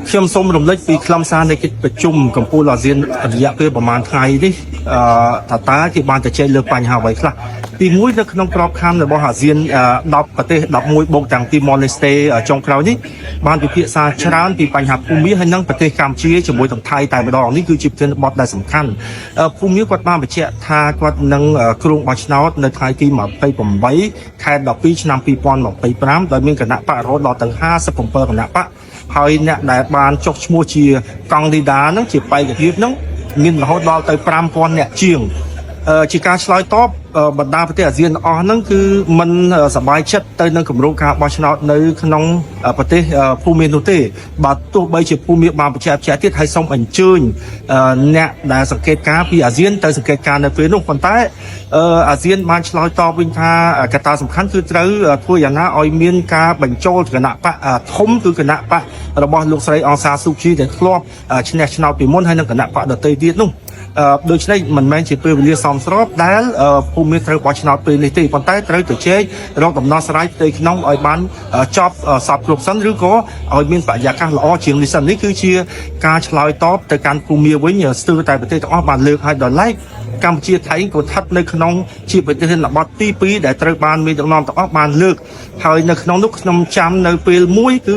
ខ្ញុំសូមរំលឹកពីខ្លឹមសារនៃកិច្ចប្រជុំកម្ពុជាអាស៊ានរយៈពេលប្រហែលថ្ងៃនេះតើគេបានទៅជែកលើបញ្ហាអ្វីខ្លះទី1នៅក្នុងក្របខ័ណ្ឌរបស់អាស៊ាន10ប្រទេស11បូកទាំងទីម៉ូលេស្តេចុងក្រោយនេះបានពិភាក្សាច្រើនពីបញ្ហាភូមិហើយនិងប្រទេសកម្ពុជាជាមួយនឹងថៃតែម្ដងនេះគឺជាប្រធានបទដែលសំខាន់ភូមិគាត់បានបញ្ជាក់ថាគាត់នឹងគ្រងបោះឆ្នោតនៅថ្ងៃទី28ខែ12ឆ្នាំ2025ដោយមានគណៈបករហូតដល់ទៅ57គណៈបកហើយអ្នកដែលបានចុះឈ្មោះជាកង់ឌីដាហ្នឹងជាបេក្ខភាពហ្នឹងមានរហូតដល់ទៅ5000អ្នកជាងជាការឆ្លើយតបបណ្ដាប្រទេសអាស៊ានអស់ហ្នឹងគឺมันសប្បាយចិត្តទៅនឹងគម្រោងការបោះឆ្នោតនៅក្នុងប្រទេសភូមានោះទេបើទោះបីជាភូមាបានបញ្ជាក់ទៀតហើយសូមអញ្ជើញអ្នកដែលសង្កេតការពីអាស៊ានទៅសង្កេតការនៅពេលនោះប៉ុន្តែអាស៊ានបានឆ្លើយតបវិញថាកត្តាសំខាន់គឺត្រូវធ្វើយ៉ាងណាឲ្យមានការបញ្ចូលគណៈបកធំគឺគណៈបករបស់លោកស្រីអង្សាស៊ូជីដែលធ្លាប់ឈ្នះឆ្នោតពីមុនហើយនឹងគណៈបកដទៃទៀតនោះដូច្នេះមិនមែនជាពេលវេលាសមស្របដែលភូមិត្រូវបោះឆ្នោតពេលនេះទេប៉ុន្តែត្រូវទៅជែករកដំណោះស្រាយផ្ទៃក្នុងឲ្យបានចប់សពគ្រប់សិនឬក៏ឲ្យមានបរិយាកាសល្អជាងនេះសិននេះគឺជាការឆ្លើយតបទៅកាន់ភូមិវិញស្ទើរតែប្រទេសទាំងអស់បានលើកឲ្យដល់ឡែកកម្ពុជាថៃក៏ស្ថិតនៅក្នុងជាប្រទេសរបបទី2ដែលត្រូវបានមានដំណំទាំងអស់បានលើកហើយនៅក្នុងនោះខ្ញុំចាំនៅពេលមួយគឺ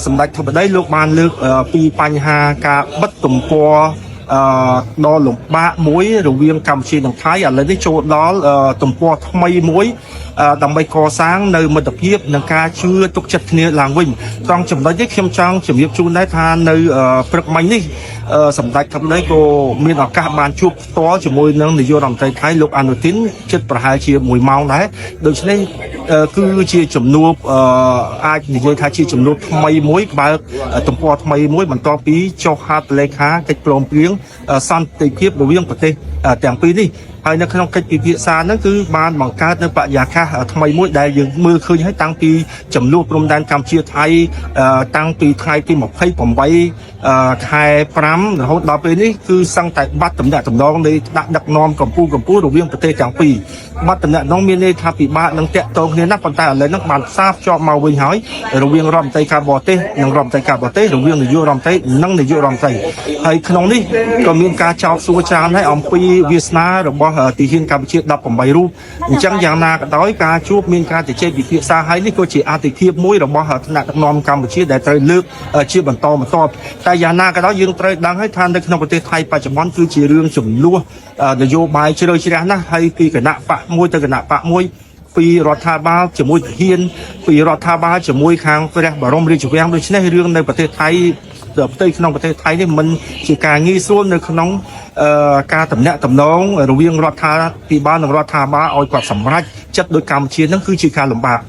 សម្ដេចធិបតីលោកបានលើកពីបញ្ហាការបិទទំព័រដល់លំបាកមួយរវាងកម្ពុជានិងថៃឥឡូវនេះចូលដល់ទំព័រថ្មីមួយដើម្បីកសាងនៅមិត្តភាពនិងការជឿទុកចិត្តគ្នាឡើងវិញត្រង់ចំណុចនេះខ្ញុំចង់ជម្រាបជូនដែរថានៅព្រឹកមិញនេះសម្ដេចធិបតីក៏មានឱកាសបានជួបផ្ទាល់ជាមួយនឹងនាយករដ្ឋមន្ត្រីថៃលោកអនុទីនជិតប្រហែលជា1ម៉ោងដែរដូច្នេះគឺជាជំនួបអាចនិយាយថាជាជំនួបថ្មីមួយបើកទំព័រថ្មីមួយបន្ទាប់ពីចុះហត្ថលេខាកិច្ចព្រមព្រៀងសន្តិភាពរវាងប្រទេសទាំងពីរនេះហើយនៅក្នុងកិច្ចពិភាក្សាហ្នឹងគឺបានបង្កើតនៅបរិយាកាសថ្មីមួយដែលយើងមើលឃើញហើយតាំងពីចំនួនព្រំដែនកម្ពុជាថៃតាំងពីថ្ងៃទី28ខែ5រហូតដល់ពេលនេះគឺសឹងតែបាត់តំណែងតំណងនៃដាក់ដឹកនាំកម្ពុជារវាងប្រទេសទាំងពីរបាត់តំណែងនោះមានន័យថាពិបាកនឹងតាក់ទងគ្នាណាស់ប៉ុន្តែឥឡូវហ្នឹងបានផ្សារភ្ជាប់មកវិញហើយរវាងរដ្ឋមន្ត្រីការបរទេសនិងរដ្ឋមន្ត្រីការបរទេសរវាងនាយករដ្ឋមន្ត្រីនិងនាយករដ្ឋមន្ត្រីហើយក្នុងនេះក៏មានការចោទសួរច្រើនហើយអំពីវាសនារបស់ទីហ៊ានកម្ពុជា18រូបអញ្ចឹងយ៉ាងណាក៏ដោយការជួបមានការជជែកពិភាក្សាហើយនេះក៏ជាអាទិភាពមួយរបស់ថ្នាក់ដឹកនាំកម្ពុជាដែលត្រូវលើកជាបន្តបន្ទាប់តែយ៉ាងណាក៏ដោយយើងត្រូវដឹងហើយថានៅក្នុងប្រទេសថៃបច្ចុប្បន្នគឺជារឿងចំនួននយោបាយជ្រៅជ្រះណាស់ហើយពីគណៈបកមួយទៅគណៈបកមួយពីរដ្ឋាភិបាលជាមួយទាហានពីរដ្ឋាភិបាលជាមួយខាងព្រះបរមរាជវាំងដូច្នេះរឿងនៅប្រទេសថៃផ្ទៃក្នុងប្រទេសថៃនេះមិនជាការងាយស្រួលនៅក្នុងការតំណាក់តំណងរវាងរដ្ឋាភិបាលនិងរដ្ឋាភិបាលឲ្យគាត់សម្រេចចិត្តដោយកម្ពុជានឹងគឺជាការលំបាក